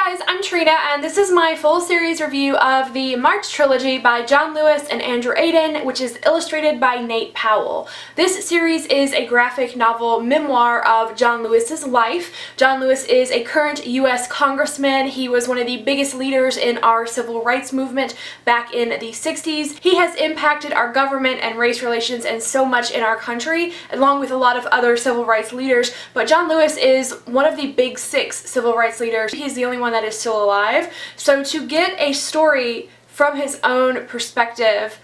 guys, I'm Trina, and this is my full series review of the March Trilogy by John Lewis and Andrew Aydin, which is illustrated by Nate Powell. This series is a graphic novel memoir of John Lewis's life. John Lewis is a current U.S. congressman. He was one of the biggest leaders in our civil rights movement back in the 60s. He has impacted our government and race relations and so much in our country, along with a lot of other civil rights leaders, but John Lewis is one of the big six civil rights leaders. He's the only one that is still alive. So to get a story from his own perspective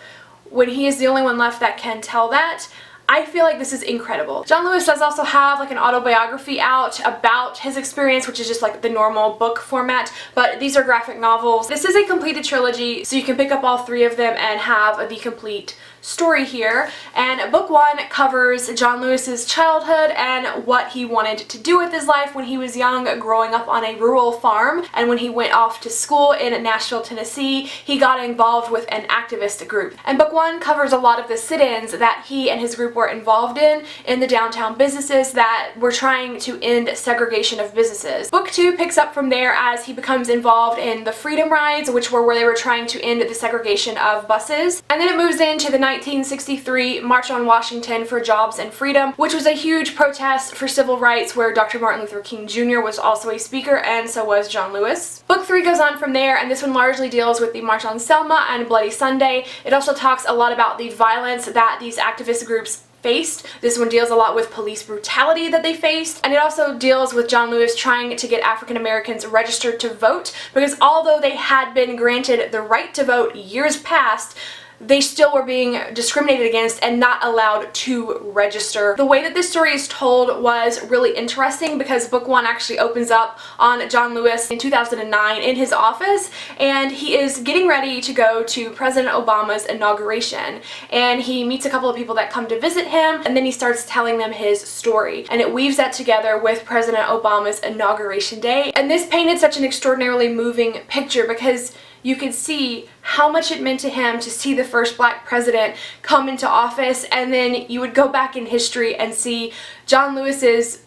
when he is the only one left that can tell that, I feel like this is incredible. John Lewis does also have like an autobiography out about his experience, which is just like the normal book format, but these are graphic novels. This is a completed trilogy, so you can pick up all three of them and have the complete story here. And book one covers John Lewis's childhood and what he wanted to do with his life when he was young, growing up on a rural farm. And when he went off to school in Nashville, Tennessee, he got involved with an activist group. And book one covers a lot of the sit-ins that he and his group were involved in the downtown businesses that were trying to end segregation of businesses. Book two picks up from there as he becomes involved in the Freedom Rides, which were where they were trying to end the segregation of buses. And then it moves into the 1963 March on Washington for Jobs and Freedom, which was a huge protest for civil rights where Dr. Martin Luther King Jr. was also a speaker, and so was John Lewis. Book three goes on from there, and this one largely deals with the March on Selma and Bloody Sunday. It also talks a lot about the violence that these activist groups faced. This one deals a lot with police brutality that they faced, and it also deals with John Lewis trying to get African Americans registered to vote, because although they had been granted the right to vote years past, they still were being discriminated against and not allowed to register. The way that this story is told was really interesting because book one actually opens up on John Lewis in 2009 in his office, and he is getting ready to go to President Obama's inauguration, and he meets a couple of people that come to visit him, and then he starts telling them his story, and it weaves that together with President Obama's inauguration day. And this painted such an extraordinarily moving picture because you could see how much it meant to him to see the first black president come into office, and then you would go back in history and see John Lewis's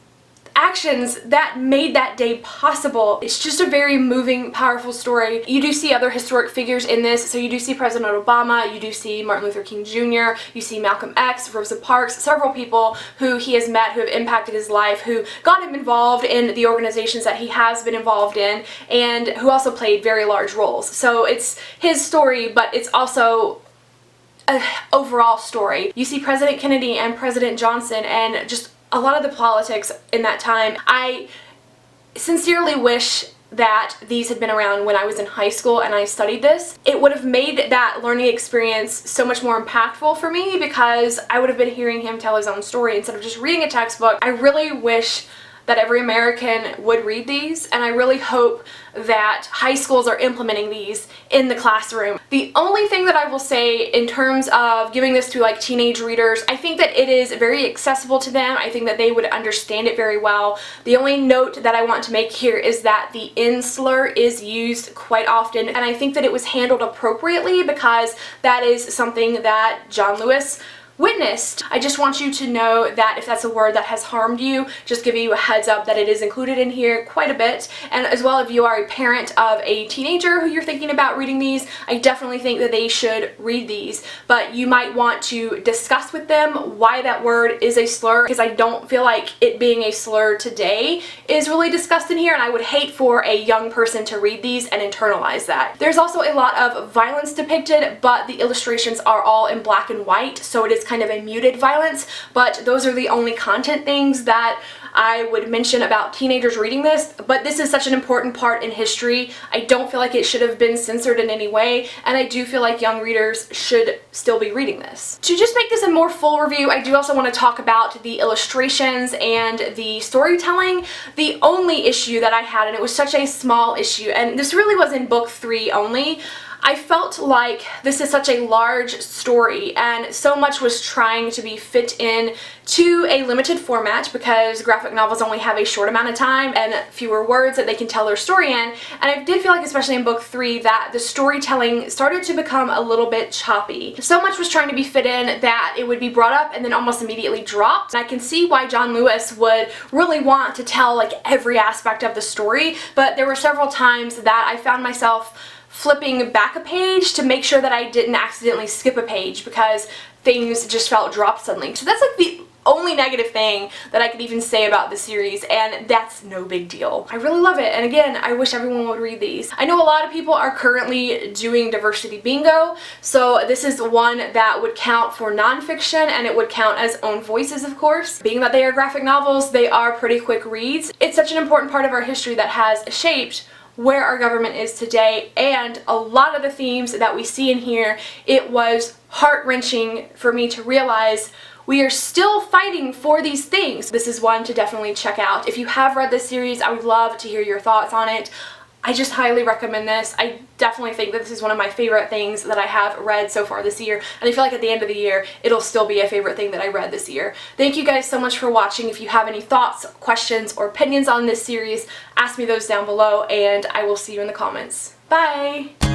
actions that made that day possible. It's just a very moving, powerful story. You do see other historic figures in this, so you do see President Obama, you do see Martin Luther King Jr., you see Malcolm X, Rosa Parks, several people who he has met who have impacted his life, who got him involved in the organizations that he has been involved in, and who also played very large roles. So it's his story, but it's also an overall story. You see President Kennedy and President Johnson and just a lot of the politics in that time. I sincerely wish that these had been around when I was in high school and I studied this. It would have made that learning experience so much more impactful for me because I would have been hearing him tell his own story instead of just reading a textbook. I really wish that every American would read these, and I really hope that high schools are implementing these in the classroom. The only thing that I will say in terms of giving this to like teenage readers, I think that it is very accessible to them. I think that they would understand it very well. The only note that I want to make here is that the N slur is used quite often, and I think that it was handled appropriately because that is something that John Lewis witnessed. I just want you to know that if that's a word that has harmed you, just giving you a heads up that it is included in here quite a bit. And as well, if you are a parent of a teenager who you're thinking about reading these, I definitely think that they should read these, but you might want to discuss with them why that word is a slur, because I don't feel like it being a slur today is really discussed in here, and I would hate for a young person to read these and internalize that. There's also a lot of violence depicted, but the illustrations are all in black and white, so it is kind of a muted violence, but those are the only content things that I would mention about teenagers reading this. But this is such an important part in history. I don't feel like it should have been censored in any way, and I do feel like young readers should still be reading this. To just make this a more full review, I do also want to talk about the illustrations and the storytelling. The only issue that I had, and it was such a small issue, and this really was in book three only, I felt like this is such a large story and so much was trying to be fit in to a limited format because graphic novels only have a short amount of time and fewer words that they can tell their story in, and I did feel like, especially in book 3, that the storytelling started to become a little bit choppy. So much was trying to be fit in that it would be brought up and then almost immediately dropped, and I can see why John Lewis would really want to tell like every aspect of the story, but there were several times that I found myself flipping back a page to make sure that I didn't accidentally skip a page because things just felt dropped suddenly. So that's like the only negative thing that I could even say about the series, and that's no big deal. I really love it, and again, I wish everyone would read these. I know a lot of people are currently doing diversity bingo, so this is one that would count for nonfiction, and it would count as own voices, of course. Being that they are graphic novels, they are pretty quick reads. It's such an important part of our history that has shaped where our government is today, and a lot of the themes that we see in here, it was heart-wrenching for me to realize we are still fighting for these things. This is one to definitely check out. If you have read this series, I would love to hear your thoughts on it. I just highly recommend this. I definitely think that this is one of my favorite things that I have read so far this year, and I feel like at the end of the year, it'll still be a favorite thing that I read this year. Thank you guys so much for watching. If you have any thoughts, questions, or opinions on this series, ask me those down below, and I will see you in the comments. Bye!